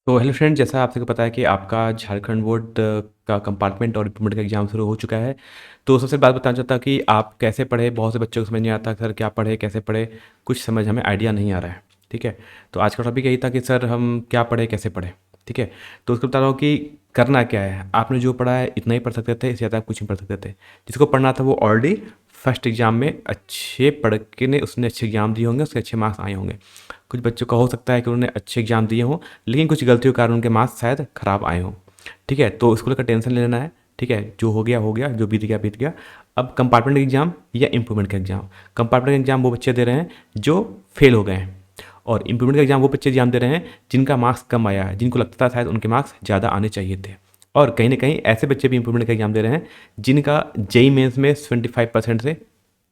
तो hello friend, जैसा आप सबको पता है कि आपका झारखंड बोर्ड का कंपार्टमेंट और इम्प्लीमेंट का एग्ज़ाम शुरू हो चुका है। तो सबसे बात बताना चाहता हूँ कि आप कैसे पढ़े। बहुत से बच्चों को समझ नहीं आता सर क्या पढ़े, कैसे पढ़े, कुछ समझ हमें आइडिया नहीं आ रहा है। ठीक है, तो आज का टॉपिक यही था कि सर हम क्या पढ़े, कैसे पढ़े। ठीक है, तो उसको बता रहा हूँ कि करना क्या है। आपने जो पढ़ा है इतना ही पढ़ सकते थे, इससे ज़्यादा आप कुछ नहीं पढ़ सकते थे। जिसको पढ़ना था वो ऑलरेडी फर्स्ट एग्जाम में अच्छे पढ़ के ने उसने अच्छे एग्जाम दिए होंगे, उसके अच्छे मार्क्स आए होंगे। कुछ बच्चों का हो सकता है कि उन्होंने अच्छे एग्जाम दिए हों, लेकिन कुछ गलतियों के कारण उनके मार्क्स शायद ख़राब आए हों। ठीक है, तो उसको लेकर टेंशन लेना है। ठीक है, जो हो गया, जो बीत गया बीत गया। अब कंपार्टमेंट एग्जाम या इम्प्रूवमेंट का एग्जाम। कंपार्टमेंट एग्जाम वो बच्चे दे रहे हैं जो फेल हो गए हैं, और इम्प्रूवमेंट का एग्जाम वो बच्चे एग्जाम दे रहे हैं जिनका मार्क्स कम आया है, जिनको लगता था शायद उनके मार्क्स ज़्यादा आने चाहिए थे। और कहीं ना कहीं ऐसे बच्चे भी इम्प्रूवमेंट का एग्जाम दे रहे हैं जिनका जेई मेंस में 75% से,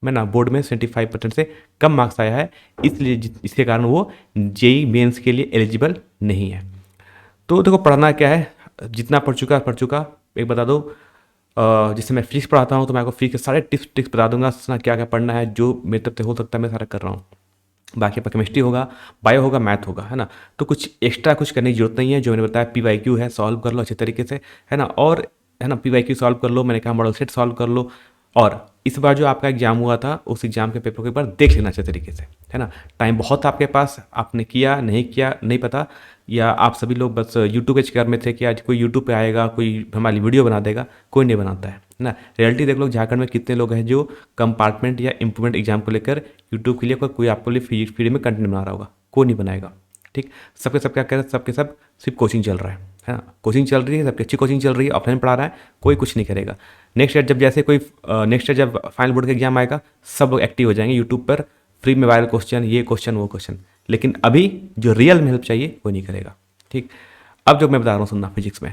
मैं ना बोर्ड में 75% से कम मार्क्स आया है, इसलिए इसके कारण वो जेई मेंस के लिए एलिजिबल नहीं है। तो देखो, पढ़ना क्या है, जितना पढ़ चुका। एक बता दो, जैसे मैं फिजिक्स पढ़ाता हूँ तो मैं आपको फिजिक्स के सारे टिप्स टिक्स बता दूंगा, क्या क्या पढ़ना है, जो मेरे तरफ से हो सकता है मैं सारा कर रहा हूँ। बाकी आपका केमिस्ट्री होगा, बायो होगा, मैथ होगा, है ना। तो कुछ एक्स्ट्रा कुछ करने की जरूरत नहीं है। जो मैंने बताया पी वाई क्यू है, सॉल्व कर लो अच्छे तरीके से, है ना। और है ना, पी वाई क्यू सॉल्व कर लो, मैंने कहा मॉडल सेट सॉल्व कर लो। और इस बार जो आपका एग्जाम हुआ था उस एग्जाम के पेपर को एक बार देख लेना अच्छे तरीके से, है ना। टाइम बहुत आपके पास, आपने किया नहीं पता, या आप सभी लोग बस यूट्यूब के चक्कर में थे कि आज कोई यूट्यूब पे आएगा, कोई हमारी वीडियो बना देगा। कोई नहीं बनाता है ना। रियलिटी देख लो, झारखंड में कितने लोग हैं जो कंपार्टमेंट या इम्प्रूवमेंट एग्जाम को लेकर यूट्यूब के लिए कोई आपको लिए फ्री में कंटेंट बना रहा होगा। कोई नहीं बनाएगा। ठीक, सबके सब क्या कह रहे हैं, सबके सब सिर्फ कोचिंग चल रहा है ना। कोचिंग चल रही है, सबकी अच्छी कोचिंग चल रही है, ऑफलाइन पढ़ा रहा है, कोई कुछ नहीं करेगा। नेक्स्ट ईयर जब जैसे कोई नेक्स्ट ईयर जब फाइनल बोर्ड का एग्जाम आएगा, सब एक्टिव हो जाएंगे यूट्यूब पर, फ्री में वायरल क्वेश्चन, ये क्वेश्चन वो क्वेश्चन। लेकिन अभी जो रियल में हेल्प चाहिए वो नहीं करेगा। ठीक, अब जो मैं बता रहा हूँ सुनना। फिजिक्स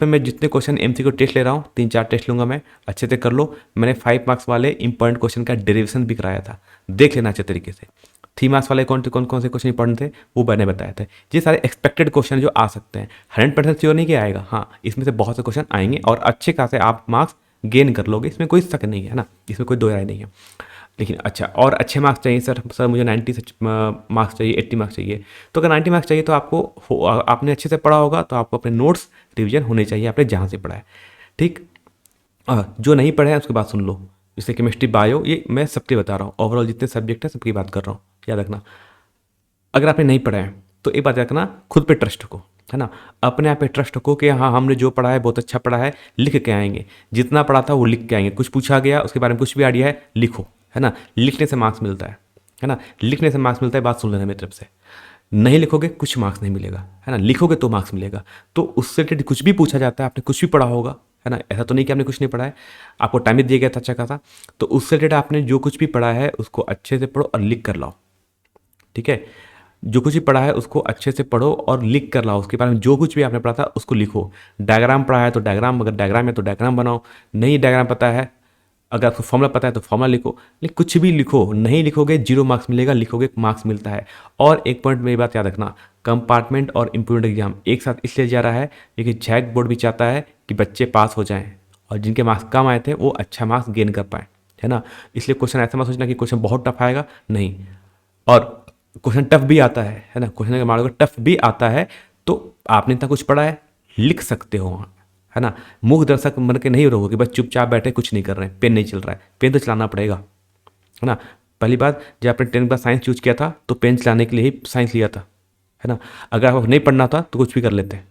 में मैं जितने क्वेश्चन एमसीक्यू टेस्ट ले रहा हूँ, 3-4 टेस्ट लूंगा मैं, अच्छे से कर लो। मैंने 5 मार्क्स वाले इंपॉर्टेंट क्वेश्चन का डेरिवेशन भी कराया था, देख लेना अच्छे तरीके से। 3 मार्क्स वाले कौन कौन से क्वेश्चन इंपॉर्टेंट थे वो मैंने बताया था। ये सारे एक्सपेक्टेड क्वेश्चन जो आ सकते हैं, 100% श्योर नहीं कि आएगा, हाँ इसमें से बहुत से क्वेश्चन आएंगे और अच्छे खासे आप मार्क्स गेन कर लोगे, इसमें कोई शक नहीं है ना, इसमें कोई दो राय नहीं है। लेकिन अच्छा, और अच्छे मार्क्स चाहिए सर मुझे 90 से मार्क्स चाहिए, 80 मार्क्स चाहिए। तो अगर 90 मार्क्स चाहिए तो आपने अच्छे से पढ़ा होगा, तो आपको अपने नोट्स रिवीजन होने चाहिए आपने जहाँ से पढ़ा है। ठीक, जो नहीं पढ़े हैं उसकी बात सुन लो। जैसे केमिस्ट्री, बायो, ये मैं सबके बता रहा हूँ, ओवरऑल जितने सब्जेक्ट हैं सबकी बात कर रहा हूँ, याद रखना। अगर आपने नहीं पढ़ा है तो एक बात याद रखना, खुद पे ट्रस्ट रखो, है ना। अपने आप पे ट्रस्ट रखो कि हाँ हमने जो पढ़ा है बहुत अच्छा पढ़ा है, लिख के आएंगे। जितना पढ़ा था वो लिख के आएंगे। कुछ पूछा गया उसके बारे में कुछ भी आइडिया है, लिखो, है ना। लिखने से मार्क्स मिलता है ना। लिखने से मार्क्स मिलता है, बात सुन लेना मेरी तरफ से। नहीं लिखोगे कुछ मार्क्स नहीं मिलेगा, है ना। लिखोगे तो मार्क्स मिलेगा। तो उससे रिलेटेड कुछ भी पूछा जाता है, आपने कुछ भी पढ़ा होगा, है ना। ऐसा तो नहीं कि आपने कुछ नहीं पढ़ा है, आपको टाइम भी दिया गया था अच्छा खासा। तो उससे रिलेटेड आपने जो कुछ भी पढ़ा है उसको अच्छे से पढ़ो और लिख कर लाओ। ठीक है, जो कुछ भी पढ़ा है उसको अच्छे से पढ़ो और लिख कर लाओ। उसके बारे में जो कुछ भी आपने पढ़ा था उसको लिखो। डायग्राम पढ़ा है तो डायग्राम, अगर डायग्राम है तो डायग्राम बनाओ। नहीं डायग्राम पता है, अगर आपको फॉर्मूला पता है तो फॉर्मूला लिखो। लेकिन कुछ भी लिखो, नहीं लिखोगे 0 मार्क्स मिलेगा, लिखोगे मार्क्स मिलता है। और एक पॉइंट मेरी बात याद रखना, कंपार्टमेंट और इम्प्रूवमेंट एग्जाम एक साथ इसलिए जा रहा है क्योंकि झैक बोर्ड भी चाहता है कि बच्चे पास हो जाएं, और जिनके मार्क्स कम आए थे वो अच्छा मार्क्स गेन कर पाएँ, है ना। इसलिए क्वेश्चन ऐसा मत सोचना कि क्वेश्चन बहुत टफ आएगा, नहीं। और क्वेश्चन टफ भी आता है ना। क्वेश्चन अगर मान लो टफ भी आता है तो आपने इतना कुछ पढ़ा है, लिख सकते हो, है ना। मूक दर्शक बन के नहीं रहोगे, बस चुपचाप बैठे कुछ नहीं कर रहे हैं, पेन नहीं चल रहा है, पेन तो चलाना पड़ेगा, है ना। पहली बात, जब आपने 10th क्लास साइंस चूज किया था तो पेन चलाने के लिए ही साइंस लिया था, है ना। अगर आपको नहीं पढ़ना था तो कुछ भी कर लेते हैं।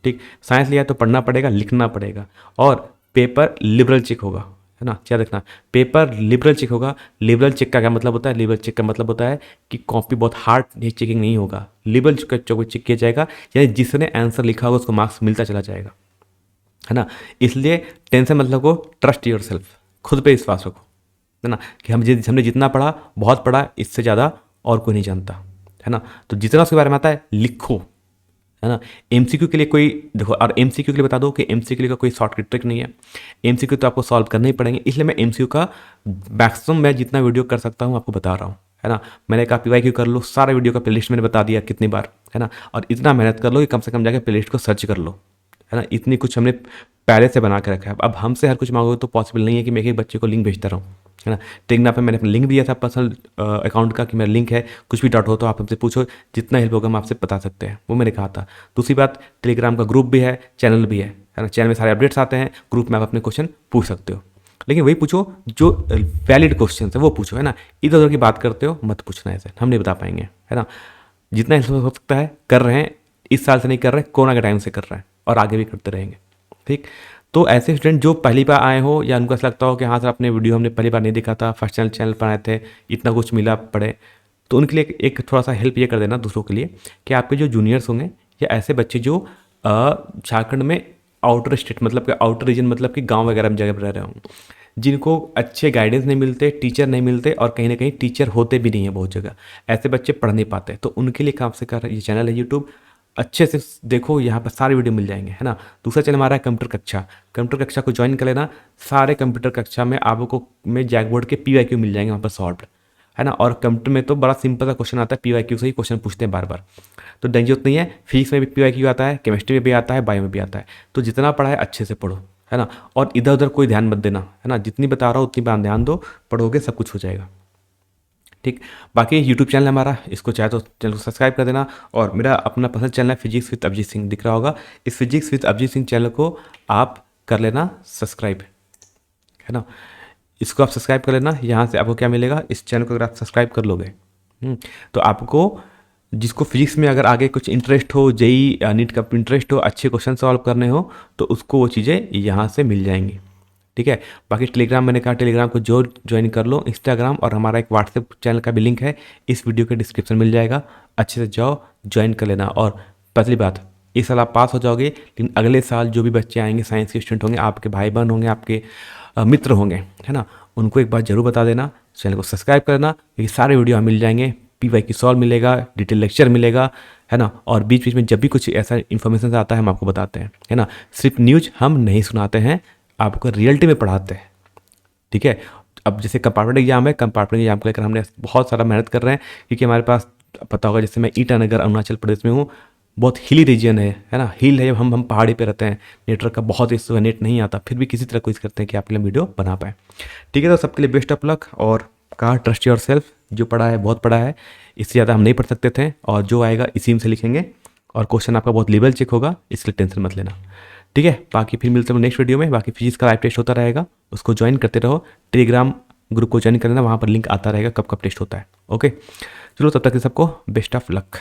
ठीक, साइंस लिया तो पढ़ना पड़ेगा, लिखना पड़ेगा, और पेपर लिबरल चेक होगा, है ना। क्या देखना, पेपर लिबरल चेक होगा। लिबरल चेक का क्या मतलब होता है? लिबरल चेक का मतलब होता है कि कॉपी बहुत हार्ड चेकिंग नहीं होगा, लिबरल चेक किया जाएगा, यानी जिसने आंसर लिखा होगा उसको मार्क्स मिलता चला जाएगा, है ना। इसलिए टेंशन मत लो, ट्रस्ट योर सेल्फ, खुद पे विश्वास रखो, है ना। कि हमने जितना पढ़ा, बहुत पढ़ा, इससे ज़्यादा और कोई नहीं जानता, है ना। तो जितना उसके बारे में आता है लिखो, है ना। एमसीक्यू के लिए कोई देखो, और एमसीक्यू के लिए बता दो कि एमसीक्यू के लिए कोई शॉर्टकट ट्रिक नहीं है। एमसीक्यू तो आपको सॉल्व करने ही पड़ेंगे, इसलिए मैं एमसीक्यू का मैक्सिमम मैं जितना वीडियो कर सकता हूँ आपको बता रहा हूँ, है ना। मैंने कहा पीवाईक्यू कर लो, सारा वीडियो का प्लेलिस्ट मैंने बता दिया कितनी बार, है ना। और इतना मेहनत कर लो कि कम से कम जाकर प्लेलिस्ट को सर्च कर लो, है ना। इतनी कुछ हमने पहले से बना के रखा है। अब हमसे हर कुछ मांगोगे तो पॉसिबल नहीं है कि मैं एक बच्चे को लिंक भेजता रहूँ, है ना। टेलीग्राम पे मैंने अपना लिंक दिया था पर्सनल अकाउंट का कि मेरा लिंक है, कुछ भी डाउट हो तो आप हमसे पूछो, जितना हेल्प होगा हम आपसे बता सकते हैं, वो मैंने कहा था। दूसरी बात, टेलीग्राम का ग्रुप भी है, चैनल भी है ना। चैनल में सारे अपडेट्स आते हैं, ग्रुप में आप अपने क्वेश्चन पूछ सकते हो, लेकिन वही पूछो जो वैलिड क्वेश्चन है वो पूछो, है ना। इधर उधर की बात करते हो मत पूछना, ऐसे हम नहीं बता पाएंगे, है ना। जितना हेल्प हो सकता है कर रहे हैं, इस साल से नहीं कर रहे, कोरोना के टाइम से कर रहे हैं और आगे भी करते रहेंगे, ठीक। तो ऐसे स्टूडेंट जो पहली बार आए हो या उनको ऐसा लगता हो कि हाँ सर अपने वीडियो हमने पहली बार नहीं देखा था, फर्स्ट चैनल पर आए थे, इतना कुछ मिला पढ़े, तो उनके लिए एक थोड़ा सा हेल्प ये कर देना दूसरों के लिए कि आपके जो जूनियर्स होंगे या ऐसे बच्चे जो झारखंड में आउटर स्टेट मतलब कि आउटर रीजन मतलब कि गांव वगैरह में जगह पर रह रहे होंगे, जिनको अच्छे गाइडेंस नहीं मिलते, टीचर नहीं मिलते और कहीं ना कहीं टीचर होते भी नहीं है बहुत जगह, ऐसे बच्चे पढ़ नहीं पाते, तो उनके लिए काम से कर ये चैनल है यूट्यूब, अच्छे से देखो, यहाँ पर सारे वीडियो मिल जाएंगे, है ना। दूसरा चैनल हमारा है कंप्यूटर कक्षा, कंप्यूटर कक्षा को ज्वाइन कर लेना। सारे कंप्यूटर कक्षा में आपको में जैकबोर्ड के PYQ मिल जाएंगे वहाँ पर सॉल्व, है ना। और कंप्यूटर में तो बड़ा सिंपल सा क्वेश्चन आता है, PYQ से ही क्वेश्चन पूछते हैं बार बार, तो टेंशन जरूरत नहीं है। फिजिक्स में भी PYQ आता है, केमिस्ट्री में भी आता है, बायो में भी आता है, तो जितना पढ़ा है अच्छे से पढ़ो, है ना। और इधर उधर कोई ध्यान मत देना, है ना। जितनी बता रहा हूँ उतनी बार ध्यान दो, पढ़ोगे सब कुछ हो जाएगा, ठीक। बाकी यूट्यूब चैनल है हमारा, इसको चाहे तो चैनल को सब्सक्राइब कर देना। और मेरा अपना पर्सनल चैनल है फिजिक्स विद अभिजीत सिंह, दिख रहा होगा, इस physics with Abhijeet Singh channel को आप कर लेना सब्सक्राइब, है ना। इसको आप सब्सक्राइब कर लेना। यहाँ से आपको क्या मिलेगा, इस चैनल को अगर आप सब्सक्राइब कर लोगे तो आपको, जिसको फिजिक्स में अगर आगे कुछ इंटरेस्ट हो, जेई नीट का इंटरेस्ट हो, अच्छे क्वेश्चन सॉल्व करने हो, तो उसको वो चीज़ें यहाँ से मिल जाएंगी, ठीक है। बाकी टेलीग्राम मैंने कहा, टेलीग्राम को जो ज्वाइन कर लो, इंस्टाग्राम और हमारा एक व्हाट्सएप चैनल का भी लिंक है इस वीडियो के डिस्क्रिप्शन मिल जाएगा, अच्छे से जाओ ज्वाइन कर लेना। और पहली बात, इस साल आप पास हो जाओगे, लेकिन अगले साल जो भी बच्चे आएंगे साइंस के स्टूडेंट होंगे, आपके भाई बहन होंगे, आपके मित्र होंगे, है ना, उनको एक बार जरूर बता देना, चैनल को सब्सक्राइब करना, ये सारे वीडियो मिल जाएंगे, PYQ सॉल्व मिलेगा, डिटेल लेक्चर मिलेगा, है ना। और बीच बीच में जब भी कुछ ऐसा इन्फॉर्मेशन आता है हम आपको बताते हैं, है ना। सिर्फ न्यूज हम नहीं सुनाते हैं, आपको रियलिटी में पढ़ाते हैं, ठीक है। अब जैसे कंपार्टमेंट एग्जाम है, कंपार्टमेंट एग्जाम को लेकर हमने बहुत सारा मेहनत कर रहे हैं, क्योंकि हमारे पास पता होगा, जैसे मैं ईटानगर अरुणाचल प्रदेश में हूँ, बहुत हिली रीजन है ना, हिल है, हम पहाड़ी पे रहते हैं, नेटवर्क का बहुत इशू है, नेट नहीं आता, फिर भी किसी तरह कोशिश करते हैं कि आपके लिए वीडियो बना पाए, ठीक है। तो सबके लिए बेस्ट ऑफ लक। और कहा ट्रस्ट योर सेल्फ, जो पढ़ा है बहुत पढ़ा है, इससे ज़्यादा हम नहीं पढ़ सकते थे, और जो आएगा इसी में से लिखेंगे, और क्वेश्चन आपका बहुत लेवल चेक होगा, इसलिए टेंशन मत लेना, ठीक है। बाकी फिर मिलते हैं नेक्स्ट वीडियो में। बाकी फिजिक्स का लाइव टेस्ट होता रहेगा, उसको ज्वाइन करते रहो, टेलीग्राम ग्रुप को ज्वाइन कर लेना, वहाँ पर लिंक आता रहेगा कब कब टेस्ट होता है, ओके। चलो तब तक के सबको बेस्ट ऑफ लक।